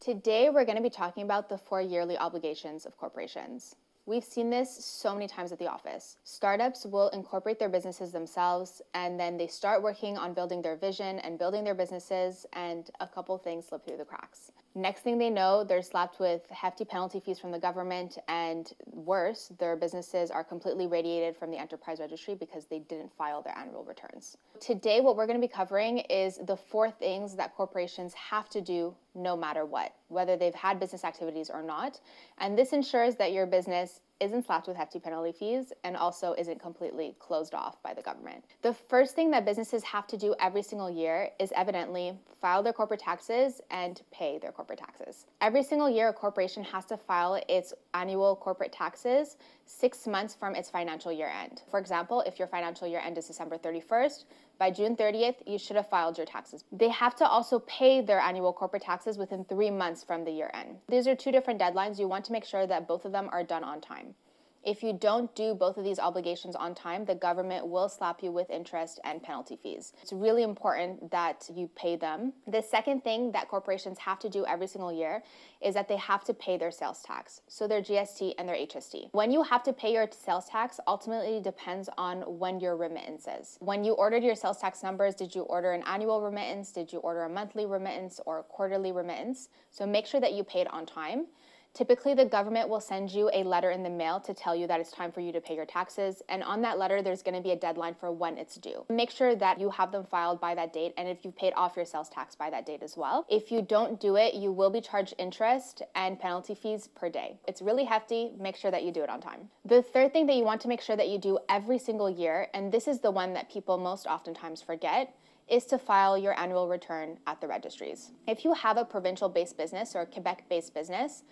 Today, we're going to be talking about the 4 yearly obligations of corporations. We've seen this so many times at the office. Startups will incorporate their businesses themselves, and then they start working on building their vision and building their businesses, and a couple things slip through the cracks. Next thing they know, they're slapped with hefty penalty fees from the government, and worse, their businesses are completely radiated from the enterprise registry because they didn't file their annual returns. Today, what we're going to be covering is the 4 things that corporations have to do no matter what, whether they've had business activities or not. And this ensures that your business isn't slapped with hefty penalty fees and also isn't completely closed off by the government. The first thing that businesses have to do every single year is evidently file their corporate taxes and pay their corporate taxes. Every single year, a corporation has to file its annual corporate taxes 6 months from its financial year end. For example, if your financial year end is December 31st, by June 30th, you should have filed your taxes. They have to also pay their annual corporate taxes within 3 months from the year end. These are 2 different deadlines. You want to make sure that both of them are done on time. If you don't do both of these obligations on time, the government will slap you with interest and penalty fees. It's really important that you pay them. The second thing that corporations have to do every single year is that they have to pay their sales tax, so their GST and their HST. When you have to pay your sales tax ultimately depends on when your remittance is. When you ordered your sales tax numbers, did you order an annual remittance? Did you order a monthly remittance or a quarterly remittance? So make sure that you pay it on time. Typically, the government will send you a letter in the mail to tell you that it's time for you to pay your taxes. And on that letter, there's going to be a deadline for when it's due. Make sure that you have them filed by that date, and if you've paid off your sales tax by that date as well. If you don't do it, you will be charged interest and penalty fees per day. It's really hefty. Make sure that you do it on time. The third thing that you want to make sure that you do every single year, and this is the one that people most oftentimes forget, is to file your annual return at the registries. If you have a provincial-based business or a Quebec-based business,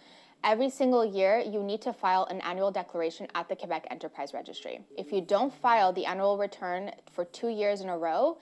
every single year, you need to file an annual declaration at the Quebec Enterprise Registry. If you don't file the annual return for 2 years in a row,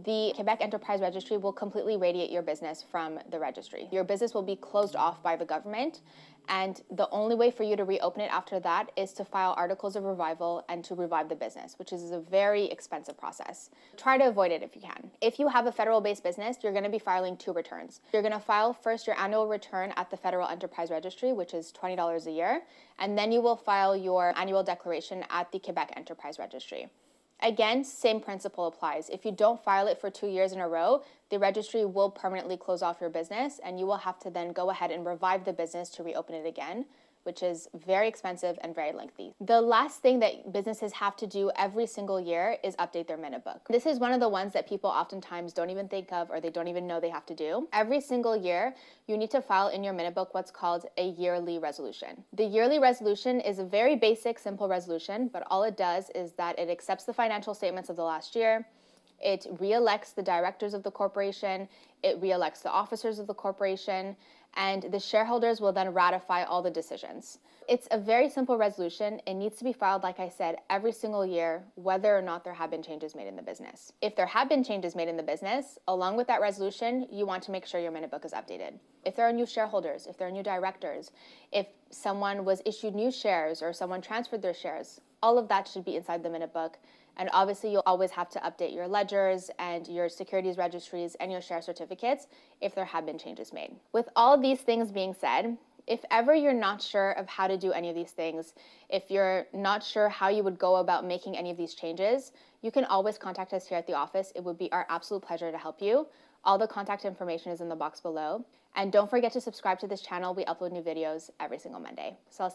the Quebec Enterprise Registry will completely radiate your business from the registry. Your business will be closed off by the government, and the only way for you to reopen it after that is to file articles of revival and to revive the business, which is a very expensive process. Try to avoid it if you can. If you have a federal-based business, you're going to be filing 2 returns. You're going to file first your annual return at the Federal Enterprise Registry, which is $20 a year, and then you will file your annual declaration at the Quebec Enterprise Registry. Again, same principle applies. If you don't file it for 2 years in a row, the registry will permanently close off your business, and you will have to then go ahead and revive the business to reopen it again, which is very expensive and very lengthy. The last thing that businesses have to do every single year is update their minute book. This is one of the ones that people oftentimes don't even think of, or they don't even know they have to do. Every single year, you need to file in your minute book what's called a yearly resolution. The yearly resolution is a very basic, simple resolution, but all it does is that it accepts the financial statements of the last year. It re-elects the directors of the corporation, it re-elects the officers of the corporation, and the shareholders will then ratify all the decisions. It's a very simple resolution. It needs to be filed, like I said, every single year, whether or not there have been changes made in the business. If there have been changes made in the business, along with that resolution, you want to make sure your minute book is updated. If there are new shareholders, if there are new directors, if someone was issued new shares or someone transferred their shares, all of that should be inside the minute book. And obviously, you'll always have to update your ledgers and your securities registries and your share certificates if there have been changes made. With all of these things being said, if ever you're not sure of how to do any of these things, if you're not sure how you would go about making any of these changes, you can always contact us here at the office. It would be our absolute pleasure to help you. All the contact information is in the box below. And don't forget to subscribe to this channel. We upload new videos every single Monday. So I'll see you